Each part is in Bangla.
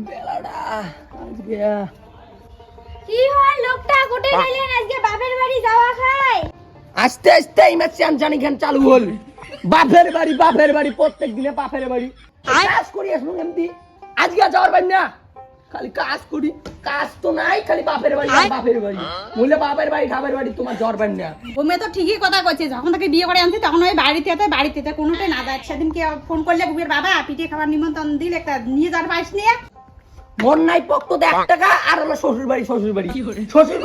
বেলাটা আজকে কি হয় লোকটা কোটে গেলেন আজকে বাপের বাড়ি যাওয়া খায়। আস্তে আস্তে ইমার্সিয়ান জানি খান চালু হল। বাপের বাড়ি প্রত্যেক দিনে বাপের বাড়ি কাজ করি আসুন এমনি। আজকে যাওয়ার পাই না, খালি কাজ করি, কাজ তো নাই, খালি বাপের বাড়ি বললে বাপের বাড়ি ঠাপের বাড়ি তোমার জ্বর পাই না। ও মেয়ে তো ঠিকই কথা কইছে, যখন তাকে বিয়ে করে আনছি তখন ওই বাড়িতে কোনোটাই না যায়। সেদিনকে ফোন করলে বুবের বাবা পিঠে খাবার নিমন্ত্রণ দিল, একটা নিয়ে যাওয়ার পাইস নিয়ে মন নাই পক্ত 1 টাকা আর হলো শ্বশুর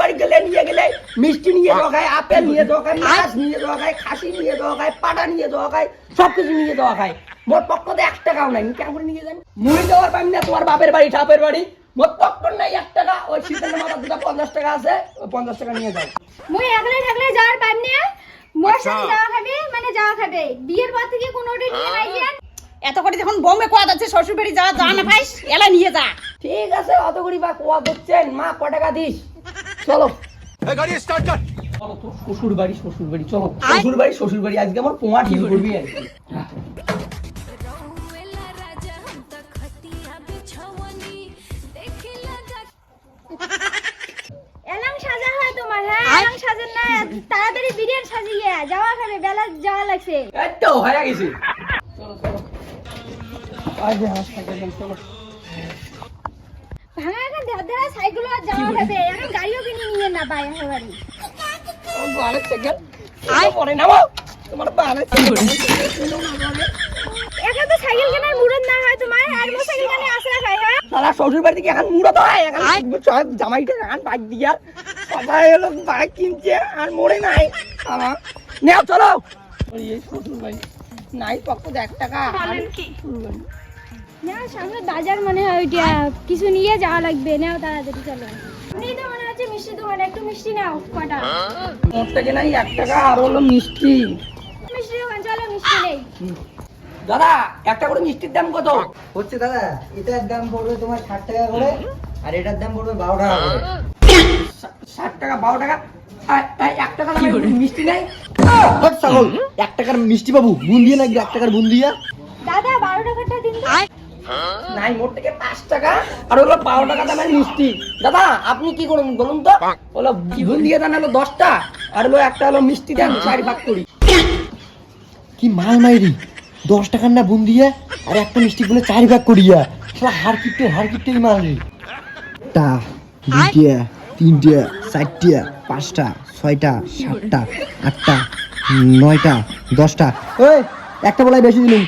বাড়ি গেলে নিয়ে গেলে মিষ্টি নিয়ে যাওয়া খায়, আপেল নিয়ে যাওয়া খায়, মাছ নিয়ে যাওয়া খায়, খাসি নিয়ে যাওয়া খায়, পাটা নিয়ে যাওয়া খায়, সবকিছু নিয়ে যাওয়া খায়। মোর পক্ষতে 1 টাকাও নাই, কেমন করে নিয়ে যান? মুড়ি দেওয়ার পাই না তোমার বাপের বাড়ি ঠাপের বাড়ি। মোর পক্ষ নাই 1 টাকা। ওই শীতের মাথা দুটা 50 টাকা আছে, ওই 50 টাকা নিয়ে যাও। মুই একলা থাকলে যাওয়ার পাই না, মোর সাথে যাওয়া খাবে মানে যাওয়া খাবে। বিয়ের পর থেকে কোনোটা নিয়ে নাই যান। এত করে যখন বোমে কোয়া যাচ্ছে শ্বশুর বাড়ি যা না পাইস, এলা নিয়ে যা। ঠিক আছে, অত করি বা কোয়া দিচ্ছেন, মা ক টাকা দিস? চলো গাড়ি স্টার্ট কর। চলো তো শ্বশুর বাড়ি চলো শ্বশুর বাড়ি আজকে আমার পোয়া ঠিক করবি আর কি। এলাং সাজা হয় তোমার, হ্যাঁ এলাং সাজেন না, তাড়াতাড়ি বিরিয়ানি সাজিয়ে যাওয়া খাবে, বেলা যাওয়া লাগছে। এই তো হয়ে গেছে। চলো আজকে হাসপাতালে চলো। ভাঙা এখন দেড় সাইকেল আর যাওয়া খাবে, এখন গাড়িও কিনে নিয়ে না পায় একেবারে। ও বালে সাইকেল আই পরে নাও, তোমার বালে সাইকেল এখন তো সাইকেল কেনার মুরত না হয় তোমার, আর মো সাইকেল কেনে আসরা খায়। হ্যাঁ সারা শ্বশুর বাড়ি থেকে এখন মুড়া তো হয়, এখন সব জামাইটা এখন বাইক দিয়া সবাই হলো বাইক কিনছে আর মোড়ে নাই আমার। নেও চলো এই শ্বশুর বাড়ি নাই পক্ষ 1 টাকা। না সামনে বাজার মনে হয়, ওইটা কিছু নিয়ে যাওয়া লাগবে। নাও তাড়াতাড়ি চলো। নেই তো মনে হচ্ছে মিষ্টি দোকান, একটু মিষ্টি নাও কটা। মোট থেকে নাই 1 টাকা আর হলো মিষ্টি। মিষ্টি দোকান চলো, মিষ্টি নেই। দাদা একটা করে মিষ্টির দাম কত হচ্ছে দাদা? এটার দাম পড়বে তোমার 60 টাকা করে, আর এটার দাম পড়বে 12 টাকা করে। 60 টাকা 12 টাকা 1 টাকা মিষ্টি নাই? হট ছাগল, 1 টাকার মিষ্টি পাবো বুন্দিয়া নাকি 1 টাকার বুন্দিয়া? দাদা 12 টাকাটা দিন তো। নাই মোট থেকে 5 টাকা আর হলো 12 টাকা দামের মিষ্টি। দাদা আপনি কি করুন বলুন তো? হলো বুন্দিয়া দাম হলো 10টা আর হলো একটা হলো মিষ্টি দাম 4 ভাগ করি। কি মাল মাইরি, 10 টাকার না বুন্দিয়া আর একটা মিষ্টি বলে 4 ভাগ করিয়া, শালা হার কিপটে মাল রে। টা 2টা 3টা 4টা 5টা 6টা 7টা 8টা 9টা 10টা। ওই একটা বলাই বেশি দিলুম।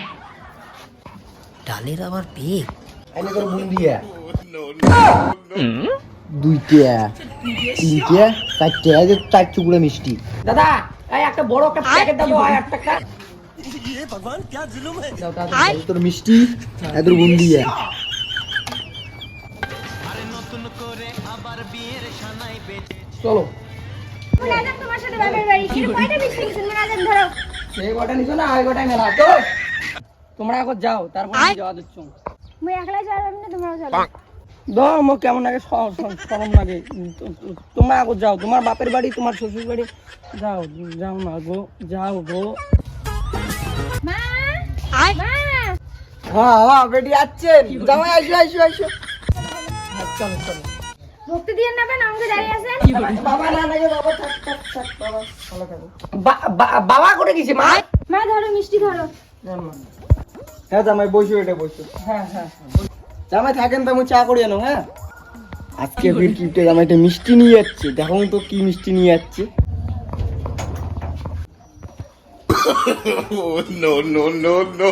ডালের আবার পেট। আইনে তোর বুন্দিয়া 2টা 3টা 4টা, এই যে 4 টুকরা মিষ্টি। দাদা এই একটা বড় একটা প্যাকেট দাও 8 টাকা। এই তোর মিষ্টি আর তোর বুন্দিয়া। চলো মুনাজান তোমার সাথে বাপের বাড়ি কি কয়টা মিষ্টি নিছেন? মুনাজান ধরো। এই গোটা নিছো না, ওই গোটাই মেলা তো। তোমরা এখন যাও, তারপর আমি যাওয়া দিচ্ছ। মুই একলা যাওয়ার না, তোমরাও চলো। দাও মো কেমন লাগে শরম লাগে। তোমরা এখন যাও, তোমার বাপের বাড়ি তোমার শ্বশুর বাড়ি যাও না গো, যাও গো। মা মা হ্যাঁ বেটি আছেন, জামাই আসো। চলো ভক্তি দিয়ে নেবেন, আমাকে দাঁড়িয়ে আছেন। বাবা না লাগে, বাবা থাক বাবা ভালো থাকো। বাবা করে গেছে মা। মা ধরো মিষ্টি ধরো। হ্যাঁ জামাই বসো, এটা বসো। হ্যাঁ জামাই থাকেন তো আমি চা করি আনো। হ্যাঁ আজকে বীর কিপটে জামাইটা মিষ্টি নিয়ে যাচ্ছে, দেখুন তো কি মিষ্টি নিয়ে যাচ্ছে। No.